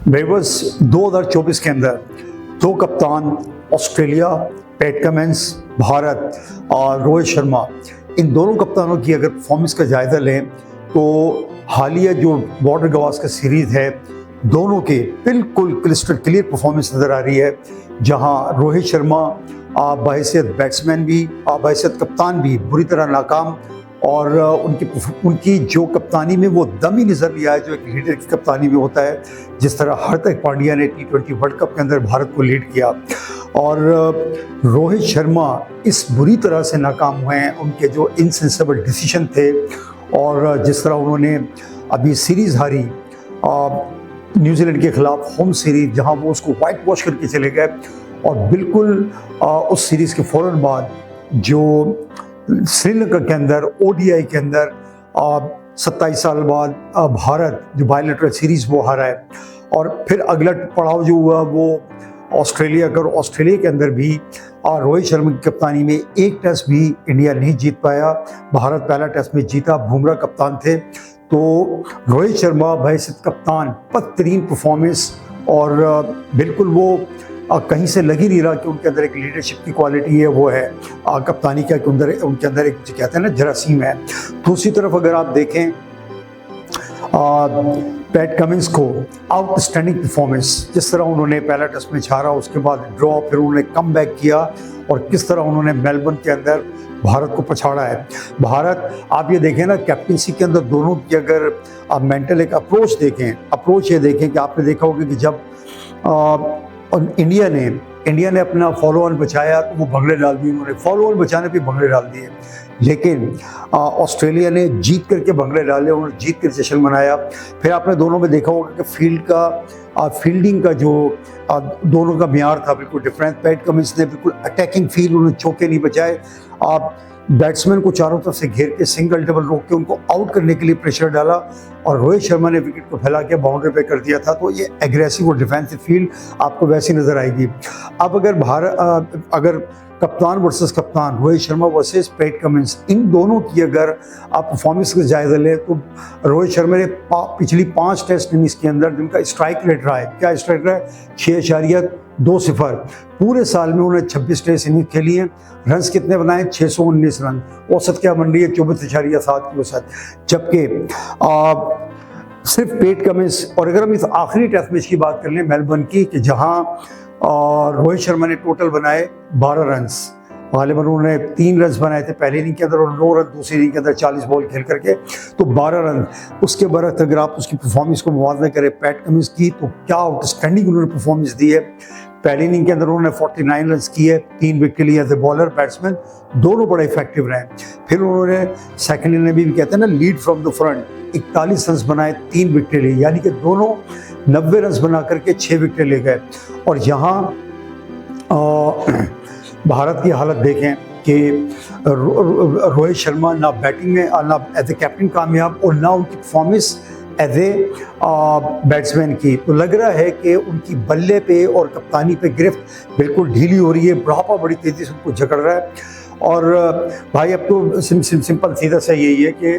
बेबस 2024 के अंदर दो कप्तान ऑस्ट्रेलिया, पैट कमिंस, भारत और रोहित शर्मा, इन दोनों कप्तानों की अगर परफॉर्मेंस का जायज़ा लें तो हालिया जो बॉर्डर गवास्कर सीरीज़ है, दोनों के बिल्कुल क्रिस्टल क्लियर परफॉर्मेंस नज़र आ रही है। जहां रोहित शर्मा बहैसियत बैट्समैन भी, बहैसियत कप्तान भी बुरी तरह नाकाम, और उनकी जो कप्तानी में वो दम ही नज़र नहीं आया जो एक लीडर की कप्तानी में होता है। जिस तरह हार्दिक पांड्या ने T20 वर्ल्ड कप के अंदर भारत को लीड किया, और रोहित शर्मा इस बुरी तरह से नाकाम हुए हैं, उनके जो इनसेंसिबल डिसीजन थे, और जिस तरह उन्होंने अभी सीरीज़ हारी न्यूजीलैंड के खिलाफ, होम सीरीज, जहां वो उसको वाइट वॉश करके चले गए। और बिल्कुल उस सीरीज़ के फ़ौरन बाद जो श्रीलंका के अंदर ODI के अंदर 27 साल बाद भारत जो बायलैटरल सीरीज़ वो हारा है, और फिर अगला पड़ाव जो हुआ वो ऑस्ट्रेलिया का, और ऑस्ट्रेलिया के अंदर भी रोहित शर्मा की कप्तानी में एक टेस्ट भी इंडिया नहीं जीत पाया। भारत पहला टेस्ट में जीता, बुमराह कप्तान थे। तो रोहित शर्मा बहैसियत कप्तान बदतरीन परफॉर्मेंस, और बिल्कुल वो कहीं से लग ही नहीं रहा कि उनके अंदर एक लीडरशिप की क्वालिटी है, वो है कप्तानी का, कि उनके अंदर एक कहते हैं ना जरासीम है। दूसरी तरफ अगर आप देखें पैट कमिंस को आउटस्टैंडिंग परफॉर्मेंस, जिस तरह उन्होंने पहला टेस्ट मैच हारा, उसके बाद ड्रॉ, फिर उन्होंने कम बैक किया, और किस तरह उन्होंने मेलबर्न के अंदर भारत को पछाड़ा है। भारत, आप ये देखें ना, कैप्टनसी के अंदर दोनों की अगर आप मेंटल एक अप्रोच ये देखें कि आपने देखा होगा कि जब इंडिया ने अपना फॉलो ऑन बचाया तो वो भंगड़े डाल दिए, उन्होंने फॉलो ऑन बचाने पे भंगड़े डाल दिए। लेकिन ऑस्ट्रेलिया ने जीत करके भंगड़े डाले, उन्होंने जीत कर जश्न मनाया। फिर आपने दोनों में देखा होगा कि फील्डिंग का जो दोनों का मियार था बिल्कुल डिफरेंट। पैट कमिंस ने बिल्कुल अटैकिंग फील्ड, उन्होंने चौके नहीं बचाए, आप बैट्समैन को चारों तरफ से घेर के सिंगल डबल रोक के उनको आउट करने के लिए प्रेशर डाला, और रोहित शर्मा ने विकेट को फैला के बाउंड्री पे कर दिया था। तो ये एग्रेसिव और डिफेंसिव फील्ड आपको वैसी नज़र आएगी। अब अगर कप्तान वर्सेस कप्तान, Rohit Sharma versus Pat Cummins, इन दोनों की अगर आप परफॉर्मेंस का जायज़ा लें तो रोहित शर्मा ने पिछली 5 टेस्ट इनिंग्स के अंदर जिनका स्ट्राइक रेट रहा है, क्या स्ट्राइक रहा है, 6.20। पूरे साल में उन्होंने 26 टेस्ट इनिंग्स खेली हैं। रन्स कितने बनाए, 619 रन। औसत क्या बन रही है, 24.7 की औसत। जबकि सिर्फ पैट कमिंस, और अगर हम इस आखिरी टेस्ट मैच की बात कर लें मेलबर्न की, कि जहां रोहित शर्मा ने टोटल बनाए 12 रन्स, गालिबन उन्होंने 3 रन बनाए थे पहले इनिंग के अंदर, और 9 रन दूसरी इनिंग के अंदर 40 बॉल खेल करके, तो 12 रन। उसके बरक्स अगर आप उसकी परफॉर्मेंस को मुवाज़ना करें पैट कमिंस की, तो क्या आउटस्टैंडिंग उन्होंने परफॉर्मेंस दी है। पहली इनिंग के अंदर उन्होंने 49 रन किए, 3 विकेट लिए एज ए बॉलर, बैट्समैन, दोनों बड़े इफेक्टिव रहे। फिर उन्होंने सेकेंड इनिंग में भी कहते हैं ना lead from the front, 41 run बनाए, 3 विकेट लिए, यानी कि दोनों 90 रन बना करके 6 विकेट ले गए। और यहाँ भारत की हालत देखें कि रोहित शर्मा ना बैटिंग में, ना एज ए कैप्टन कामयाब, और ना उनकी परफॉर्मेंस एज ए बैट्समैन की। तो लग रहा है कि उनकी बल्ले पे और कप्तानी पे गिरफ्त बिल्कुल ढीली हो रही है, बुढ़ापा बड़ी तेज़ी से उनको जकड़ रहा है। और भाई अब तो सिंपल सीधा सा यही है कि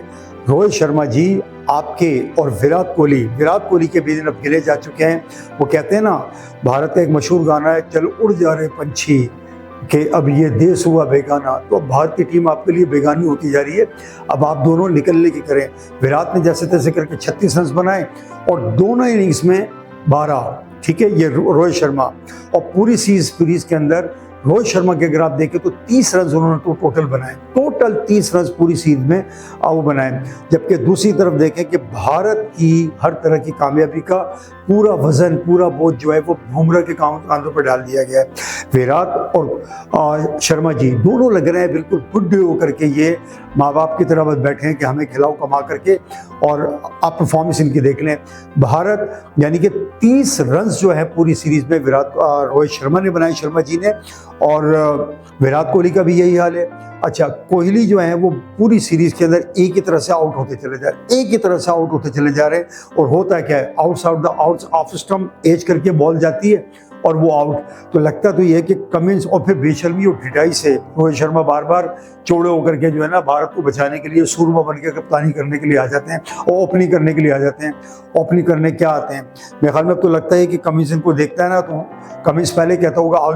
रोहित शर्मा जी आपके और विराट कोहली के बीच अब गिरे जा चुके हैं। वो कहते हैं ना, भारत का एक मशहूर गाना है, चल उड़ जा रहे पंछी, कि अब ये देश हुआ बेगाना। तो अब भारत की टीम आपके लिए बेगानी होती जा रही है। अब आप दोनों निकलने की करें। विराट ने जैसे तैसे करके 36 रन बनाए, और दोनों इनिंग्स में 12, ठीक है, ये रोहित शर्मा। और पूरी सीरीज के अंदर रोहित शर्मा के अगर आप देखें तो 30 रन उन्होंने तो टोटल बनाए, टोटल 30 रन पूरी सीरीज में वो बनाए। जबकि दूसरी तरफ देखें कि भारत की हर तरह की कामयाबी का पूरा वजन, पूरा बोझ जो है वो बुमराह के कांधों पर डाल दिया गया है। विराट और शर्मा जी दोनों लग रहे हैं बिल्कुल बुढ़े होकर के, ये माँ बाप की तरह बस बैठे हैं कि हमें खिलाओ कमा करके, और आप परफॉर्मेंस इनकी देख लें। भारत यानी कि 30 रन जो है पूरी सीरीज में रोहित शर्मा ने बनाए, शर्मा जी ने, और विराट कोहली का भी यही हाल है। अच्छा, कोहली जो है वो पूरी सीरीज के अंदर एक ही तरह से आउट होते चले जा रहे हैं, और होता है क्या है, आउट ऑफ स्टंप एज करके बॉल जाती है, और वो आउट। तो लगता तो ये है कि कमिंस और फिर बेशर्मी और ढिठाई से रोहित शर्मा बार बार चौड़े होकर के जो है ना भारत को बचाने के लिए सूरमा बन के कप्तानी करने के लिए आ जाते हैं और ओपनिंग करने के लिए आ जाते हैं। ओपनिंग करने क्या आते हैं, मेरे ख्याल में अब तो लगता है कि कमिंस इनको देखता है ना तो कमिंस पहले कहता होगा आ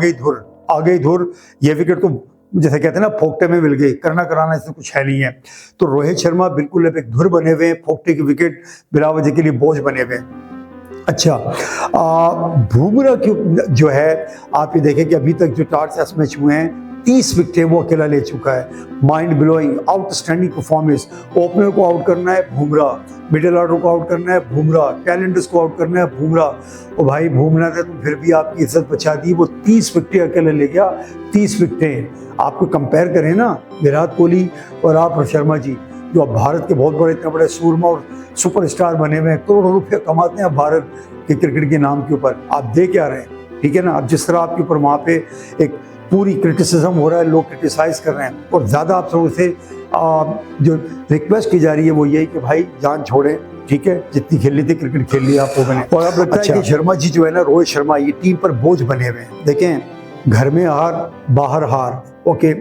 गई धुर, ये विकेट तो जैसे कहते हैं ना फोकटे में मिल गई, करना कराना इसमें कुछ है नहीं है। तो रोहित शर्मा बिल्कुल अब एक धुर बने हुए, फोकटे की विकेट बिला वजह के लिए बोझ बने हुए। अच्छा, बुमराह जो है आप ये देखें कि अभी तक जो 4 टेस्ट मैच हुए हैं 30 विकेटें वो अकेला ले चुका है। Mind blowing outstanding performance. Opener को आउट करना है बुमराह, मिडिल ऑर्डर को आउट करना है बुमराह, टैलेंटर्स को आउट करना है बुमराह। और भाई बुमराह ने तो फिर भी आपकी इज्जत बचा दी, वो 30 विकेटें अकेले ले गया। 30 विकेटें आपको कंपेयर करें ना विराट कोहली और आप शर्मा जी, जो अब भारत के बहुत बड़े इतने बड़े सूरमा और सुपरस्टार बने हुए हैं, करोड़ों रुपये कमाते हैं भारत के क्रिकेट के नाम के ऊपर, आप दे क्या रहे हैं, ठीक है ना। अब जिस तरह आपके ऊपर वहाँ पे एक पूरी क्रिटिसिज्म हो रहा है, लोग क्रिटिसाइज कर रहे हैं और ज़्यादा आप लोगों से जो रिक्वेस्ट की जा रही है वो यही कि भाई जान छोड़ें, ठीक है, जितनी खेलनी थी क्रिकेट खेल लिया आप लोगों ने। और अब लगता है कि शर्मा जी जो है ना, रोहित शर्मा, ये टीम पर बोझ बने हुए हैं। देखें, घर में हार, बाहर हार, ओके,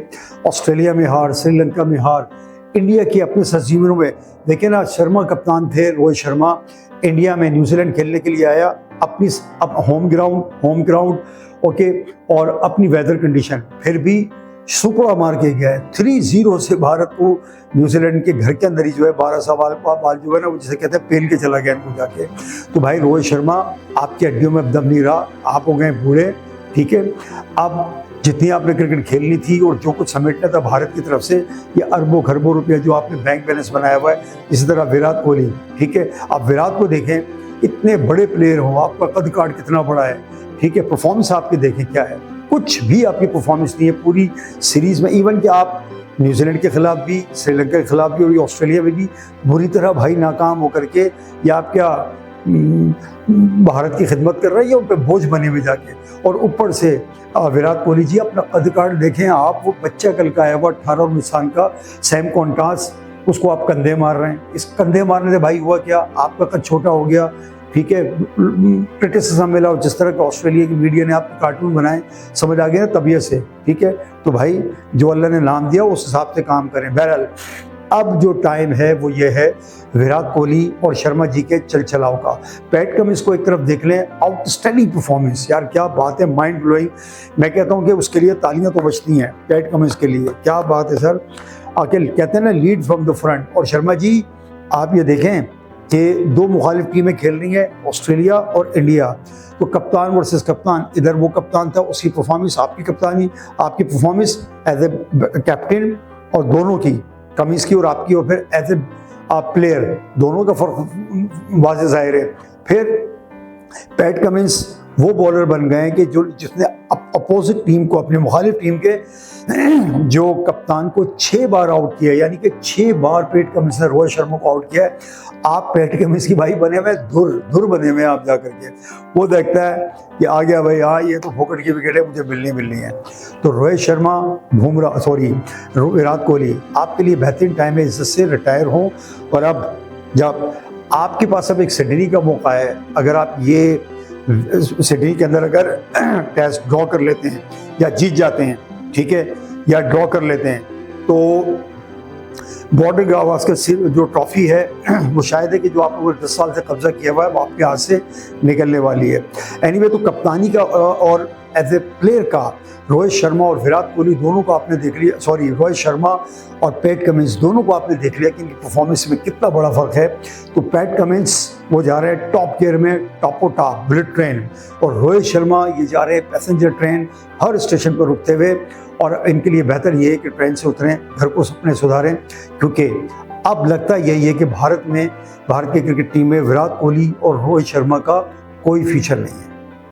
ऑस्ट्रेलिया में हार, श्रीलंका में हार, इंडिया की अपने सरजमीनों में देखें ना, शर्मा कप्तान थे, रोहित शर्मा इंडिया में न्यूजीलैंड खेलने के लिए आया, अपनी होम ग्राउंड ओके, और अपनी वेदर कंडीशन, फिर भी सुपड़ा मार के गया है 3-0 से भारत को न्यूजीलैंड के घर के अंदर ही जो है 12 सवाल जो है ना वो जिसे कहते हैं पेल के चला गया इनको जाके। तो भाई रोहित शर्मा आपकी हड्डियों में अब दम नहीं रहा, आप हो गए बूढ़े, ठीक है। अब जितनी आपने क्रिकेट खेलनी थी और जो कुछ समेटना था भारत की तरफ से, ये अरबों खरबों रुपया जो आपने बैंक बैलेंस बनाया हुआ है, इसी तरह विराट कोहली, ठीक है। आप विराट को देखें, इतने बड़े प्लेयर हो, आपका कद काठ कितना बड़ा है, ठीक है, परफॉर्मेंस आपकी देखें क्या है, कुछ भी आपकी परफॉर्मेंस नहीं है पूरी सीरीज में। इवन कि आप न्यूजीलैंड के खिलाफ भी, श्रीलंका के खिलाफ भी और ऑस्ट्रेलिया में भी बुरी तरह भाई नाकाम होकर के, या आप क्या भारत की खिदमत कर रहे हैं या उन पर बोझ बने हुए जाके। और ऊपर से विराट कोहली जी अपना कद काठ देखें आप, वो बच्चा कल का आया हुआ 18-19 साल का सैम कॉन्टास, उसको आप कंधे मार रहे हैं। इस कंधे मारने से भाई हुआ क्या, आपका कद छोटा हो गया, ठीक है। क्रिटिसिज्म मिला और जिस तरह के ऑस्ट्रेलिया की मीडिया ने आपके कार्टून बनाए, समझ आ गया ना तबीयत से, ठीक है। तो भाई जो अल्लाह ने नाम दिया उस हिसाब से काम करें। बहरहाल अब जो टाइम है वो ये है विराट कोहली और शर्मा जी के चल चलाव का। पैट कमिंस को एक तरफ देख लें, आउटस्टैंडिंग परफॉर्मेंस, यार क्या बात है, माइंड ब्लोइंग। मैं कहता हूँ कि उसके लिए तालियां तो बजती हैं पैट कमिंस के लिए, क्या बात है सर। आखिर कहते हैं ना लीड फ्रॉम द फ्रंट। और शर्मा जी आप ये देखें कि 2 मुखालिफ टीमें खेल रही हैं, ऑस्ट्रेलिया और इंडिया, तो कप्तान वर्सेस कप्तान, इधर वो कप्तान था, उसकी परफॉर्मेंस, आपकी कप्तानी, आपकी परफॉर्मेंस एज ए कैप्टन, और दोनों की, कमिंस की और आपकी, और फिर एज ए प्लेयर, दोनों का फर्क वाज़ेह ज़ाहिर है। फिर पैट कमिंस वो बॉलर बन गए हैं कि जिसने अपोजिट टीम को, अपने मुखालिफ टीम के जो कप्तान को 6 बार आउट किया, यानी कि 6 बार पैट कमिंस ने रोहित शर्मा को आउट किया है। आप पैट कमिंस की भाई बने हुए, धुर बने हुए आप जा करके, वो देखता है कि आ गया भाई, हाँ ये तो फोकट की विकेट है, मुझे मिलनी है। तो रोहित शर्मा, विराट कोहली, आपके लिए बेहतरीन टाइम है इज्जत से रिटायर हो। और अब जब आपके पास अब एक सिडनी का मौका है, अगर आप ये सिडनी के अंदर अगर टेस्ट ड्रॉ कर लेते हैं या जीत जाते हैं, ठीक है, या ड्रॉ कर लेते हैं, तो बॉर्डर गावस्कर जो ट्रॉफी है वो शायद है कि जो आप लोगों ने 10 साल से कब्जा किया हुआ है वो आपके हाथ से निकलने वाली है। एनीवे, तो कप्तानी का और एज ए प्लेयर का रोहित शर्मा और विराट कोहली दोनों को आपने देख लिया, सॉरी रोहित शर्मा और पैट कमिंस दोनों को आपने देख लिया कि इनकी परफॉर्मेंस में कितना बड़ा फ़र्क है। तो पैट कमिंस वो जा रहे हैं टॉप गियर में, टॉपो टॉप बुलेट ट्रेन, और रोहित शर्मा ये जा रहे हैं पैसेंजर ट्रेन, हर स्टेशन पर रुकते हुए। और इनके लिए बेहतर ये है कि ट्रेन से उतरें, घर को अपने सुधारें, क्योंकि अब लगता यही है कि भारत की क्रिकेट टीम में विराट कोहली और रोहित शर्मा का कोई फ्यूचर नहीं है।